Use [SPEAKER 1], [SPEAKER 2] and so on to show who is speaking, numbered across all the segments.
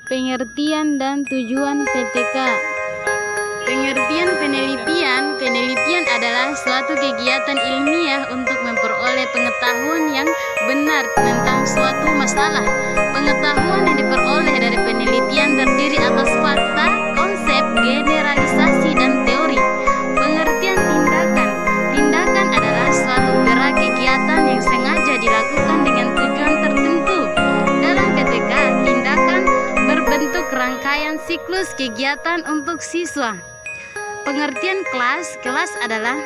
[SPEAKER 1] Pengertian dan tujuan PTK. Pengertian penelitian adalah suatu kegiatan ilmiah untuk memperoleh pengetahuan yang benar tentang suatu masalah. Pengetahuan yang diperoleh dari penelitian terdiri atas fakta, konsep, generalisasi, dan teori. Pengertian tindakan adalah suatu gerak kegiatan yang sengaja dilakukan dengan tujuan tertentu. Dalam PTK, tindakan berbentuk rangkaian siklus kegiatan untuk siswa. Pengertian kelas adalah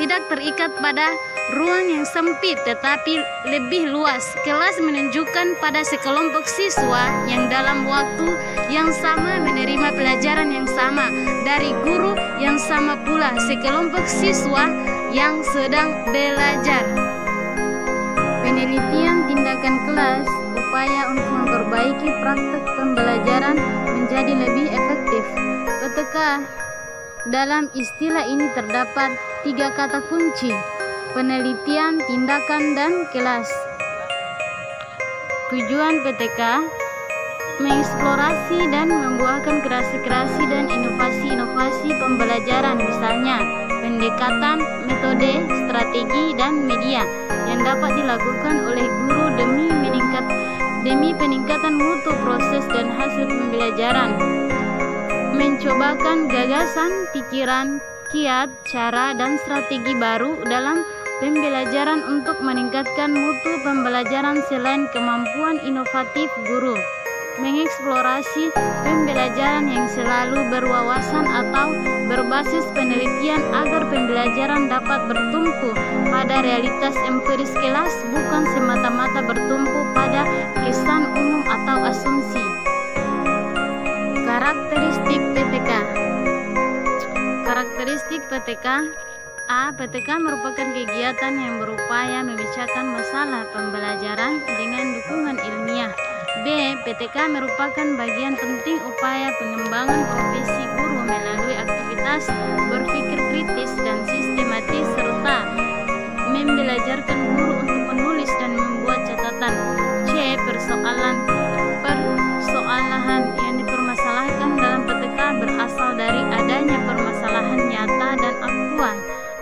[SPEAKER 1] tidak terikat pada ruang yang sempit tetapi lebih luas. Kelas menunjukkan pada sekelompok siswa yang dalam waktu yang sama menerima pelajaran yang sama dari guru yang sama pula sekelompok siswa yang sedang belajar. Penelitian tindakan kelas upaya untuk memperbaiki praktek pembelajaran menjadi lebih efektif. PTK. Dalam istilah ini terdapat 3 kata kunci: penelitian, tindakan, dan kelas. Tujuan PTK: mengeksplorasi dan membuahkan kreasi-kreasi dan inovasi-inovasi pembelajaran, misalnya pendekatan, metode, strategi, dan media yang dapat dilakukan oleh guru demi peningkatan mutu proses dan hasil pembelajaran. Mencobakan gagasan, pikiran, kiat, cara, dan strategi baru dalam pembelajaran untuk meningkatkan mutu pembelajaran selain kemampuan inovatif guru. Mengeksplorasi pembelajaran yang selalu berwawasan atau berbasis penelitian agar pembelajaran dapat bertumpu pada realitas empiris kelas, bukan semata-mata bertumpu pada kesan umum atau asumsi. Karakteristik PTK. Karakteristik PTK. A. PTK merupakan kegiatan yang berupaya memecahkan masalah pembelajaran dengan dukungan ilmiah. B. PTK merupakan bagian penting upaya pengembangan profesi guru melalui aktivitas berpikir kritis dan sistematis serta membelajarkan guru untuk menulis dan membuat catatan. C. Persoalan yang dipermasalahkan dalam PTK berasal dari adanya permasalahan nyata dan aktual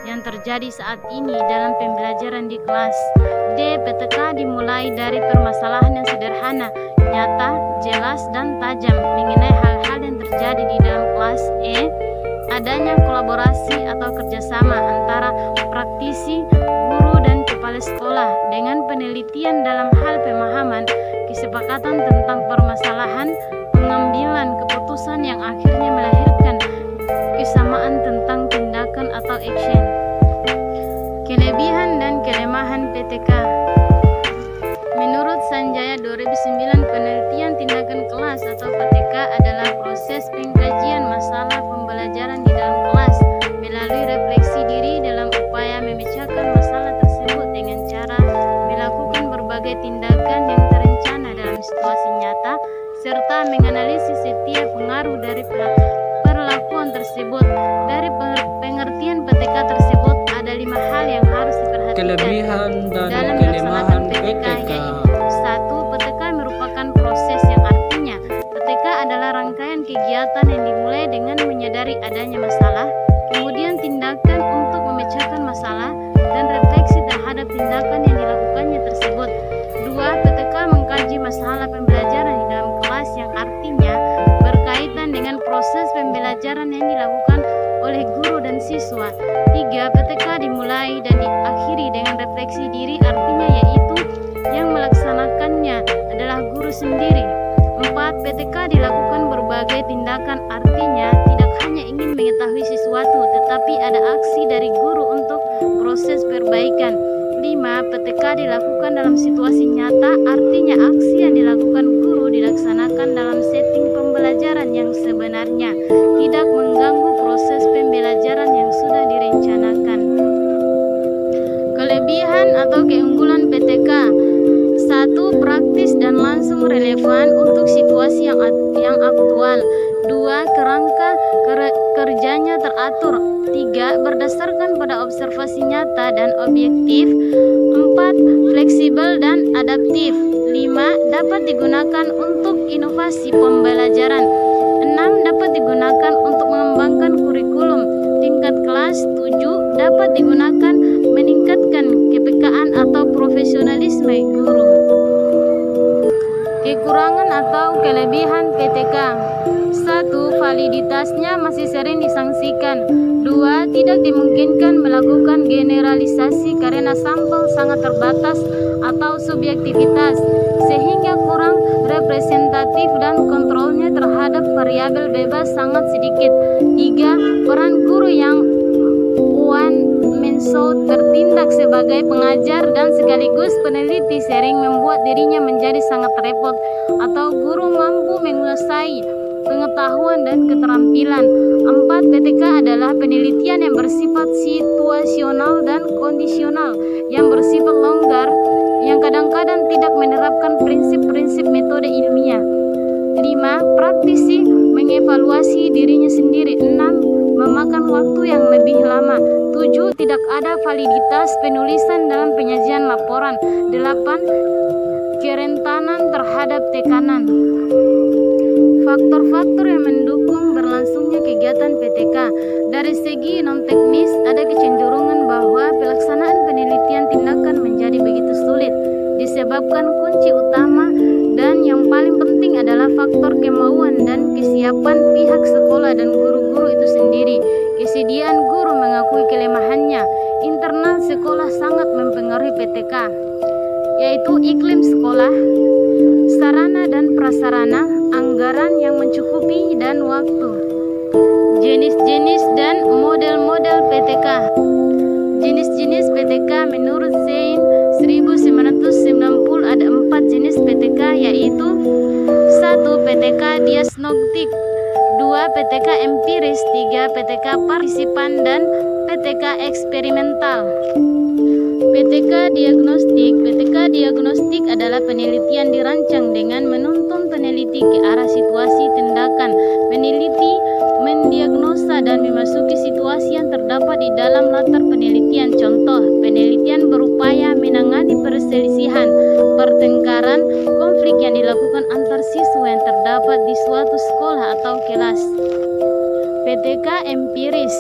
[SPEAKER 1] yang terjadi saat ini dalam pembelajaran di kelas. D. PTK dimulai dari permasalahan yang sederhana, nyata, jelas, dan tajam mengenai hal-hal yang terjadi di dalam kelas. E. Adanya kolaborasi atau kerjasama antara praktisi, guru, dan kepala sekolah dengan penelitian dalam hal pemahaman, kesepakatan tentang permasalahan, pengambilan keputusan yang akhirnya melahirkan kesamaan tentang tindakan atau action. Kelebihan dan kelemahan PTK. Menurut Sanjaya 2009, penelitian tindakan kelas atau PTK adalah proses pengkajian masalah pembelajaran di dalam kelas melalui refleksi diri dalam upaya memecahkan masalah tersebut dengan cara melakukan berbagai tindakan yang terencana dalam situasi nyata serta menganalisis setiap pengaruh dari perlakuan tersebut. Dari pengertian PTK tersebut ada 5 hal yang harus diperhatikan
[SPEAKER 2] kelebihan dan
[SPEAKER 1] dalam
[SPEAKER 2] kelemahan
[SPEAKER 1] melaksanakan PTK,
[SPEAKER 2] PTK.
[SPEAKER 1] yaitu 1. PTK merupakan proses yang artinya PTK adalah rangkaian kegiatan yang dimulai dengan menyadari adanya masalah, kemudian tindakan untuk memecahkan masalah, dan refleksi terhadap tindakan yang dilakukannya tersebut. 2. PTK mengkaji masalah pembelajaran di dalam kelas yang artinya berkaitan dengan proses pembelajaran yang dilakukan oleh guru dan siswa. 3. PTK dimulai dan diakhiri dengan refleksi diri, artinya yaitu yang melaksanakannya adalah guru sendiri. 4. PTK dilakukan berbagai tindakan, artinya tidak hanya ingin mengetahui sesuatu, tetapi ada aksi dari guru untuk proses perbaikan. 5. PTK dilakukan dalam situasi nyata, artinya aksi yang dilakukan guru dilaksanakan dalam setting pembelajaran yang sebenarnya, tidak mengganggu proses pembelajaran yang sudah direncanakan. Kelebihan atau keunggulan PTK. 1. Praktis dan langsung relevan untuk situasi yang aktual. 2. Kerangka kerjanya teratur. 3. Berdasarkan pada observasi nyata dan objektif. 4. Fleksibel dan adaptif. 5. Dapat digunakan untuk inovasi pembelajaran. 6. Dapat digunakan untuk mengembangkan kurikulum tingkat kelas. 7. Dapat digunakan meningkatkan kepekaan atau profesionalisme guru. Kekurangan atau kelebihan PTK. 1. Validitasnya masih sering disangsikan. 2. Tidak dimungkinkan melakukan generalisasi karena sampel sangat terbatas atau subjektivitas, sehingga kurang representatif dan kontrolnya terhadap variabel bebas sangat sedikit. 3. Peran guru yang one-man-show bertindak sebagai pengajar dan sekaligus peneliti sering membuat dirinya menjadi sangat repot, atau guru mampu menguasai pengetahuan dan keterampilan. 4. PTK adalah penelitian yang bersifat situasional dan kondisional, yang bersifat longgar, yang kadang-kadang tidak menerapkan prinsip-prinsip metode ilmiah. 5. Praktisi mengevaluasi dirinya sendiri. 6. Memakan waktu yang lebih lama. 7. Tidak ada validitas penulisan dalam penyajian laporan. 8. Kerentanan terhadap tekanan. Faktor-faktor yang mendukung berlangsungnya kegiatan PTK. Dari segi non-teknis, ada kecenderungan bahwa pelaksanaan penelitian tindakan menjadi begitu sulit, disebabkan kunci utama dan yang paling penting adalah faktor kemauan dan kesiapan pihak sekolah dan guru-guru itu sendiri. Kesediaan guru mengakui kelemahannya. Internal sekolah sangat mempengaruhi PTK, yaitu iklim sekolah, sarana dan prasarana, anggaran yang mencukupi, dan waktu. Jenis-jenis dan model-model PTK. Jenis-jenis PTK menurut Sein 1990 ada 4 jenis PTK, yaitu 1. PTK diagnostik, 2. PTK empiris, 3. PTK partisipan, dan PTK eksperimental. PTK diagnostik adalah penelitian dirancang dengan menuntun peneliti ke arah situasi tindakan. Peneliti mendiagnosa dan memasuki situasi yang terdapat di dalam latar penelitian. Contoh, penelitian berupaya menangani perselisihan, pertengkaran, konflik yang dilakukan antar siswa yang terdapat di suatu sekolah atau kelas. PTK empiris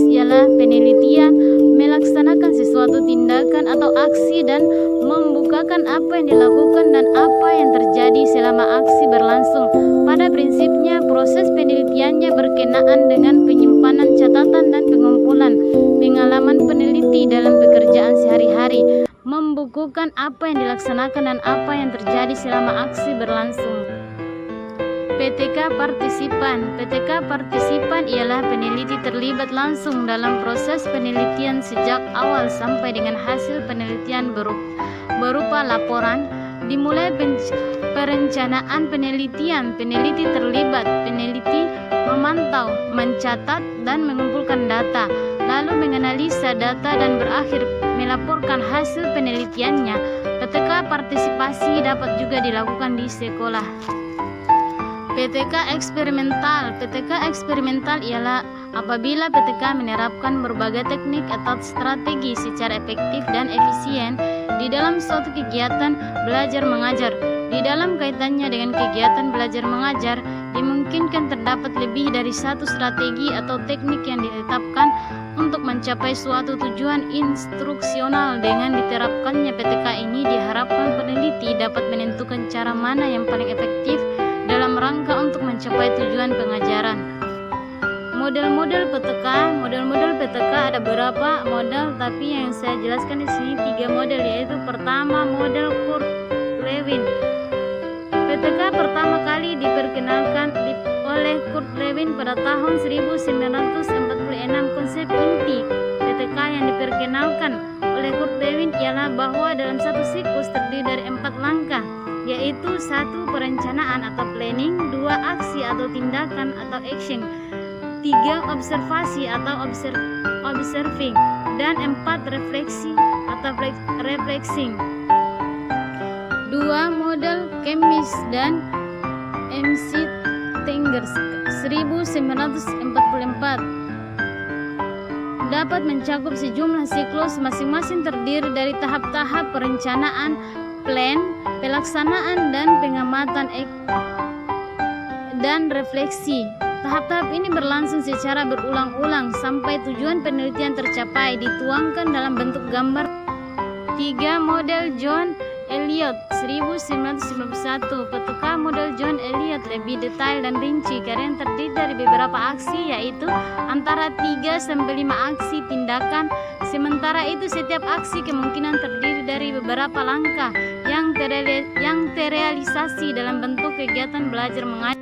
[SPEAKER 1] ialah penelitian melaksanakan sesuatu tindakan atau aksi dan membukakan apa yang dilakukan dan apa yang terjadi selama aksi berlangsung. Pada prinsipnya, proses penelitiannya berkenaan dengan penyimpanan catatan dan pengumpulan pengalaman peneliti dalam pekerjaan sehari-hari, membukukan apa yang dilaksanakan dan apa yang terjadi selama aksi berlangsung. PTK partisipan ialah peneliti terlibat langsung dalam proses penelitian sejak awal sampai dengan hasil penelitian berupa laporan. Dimulai perencanaan penelitian, peneliti terlibat, peneliti memantau, mencatat, dan mengumpulkan data, lalu menganalisa data dan berakhir melaporkan hasil penelitiannya. PTK partisipasi dapat juga dilakukan di sekolah. PTK eksperimental ialah apabila PTK menerapkan berbagai teknik atau strategi secara efektif dan efisien di dalam suatu kegiatan belajar mengajar. Di dalam kaitannya dengan kegiatan belajar mengajar, dimungkinkan terdapat lebih dari satu strategi atau teknik yang ditetapkan untuk mencapai suatu tujuan instruksional. Dengan diterapkannya PTK ini, diharapkan peneliti dapat menentukan cara mana yang paling efektif dalam rangka untuk mencapai tujuan pengajaran. Model-model PTK ada beberapa model, tapi yang saya jelaskan di sini 3 model, yaitu pertama model Kurt Lewin. PTK pertama kali diperkenalkan oleh Kurt Lewin pada tahun 1946. Konsep inti PTK yang diperkenalkan oleh Kurt Lewin ialah bahwa dalam satu siklus terdiri dari 4 langkah, yaitu 1. Perencanaan atau planning, 2. Aksi atau tindakan atau action, 3. Observasi atau observing, dan 4. Refleksi atau reflexing. 2. Model Chemist dan MC Tengers 1944 dapat mencakup sejumlah siklus, masing-masing terdiri dari tahap-tahap perencanaan, plan, pelaksanaan, dan pengamatan dan refleksi. Tahap-tahap ini berlangsung secara berulang-ulang sampai tujuan penelitian tercapai, dituangkan dalam bentuk gambar. 3. Model John Elliot 1991. Peta model John Elliot lebih detail dan rinci karena terdiri dari beberapa aksi, yaitu antara 3 sampai 5 aksi tindakan. Sementara itu setiap aksi kemungkinan terdiri dari beberapa langkah yang terrealisasi dalam bentuk kegiatan belajar mengajar.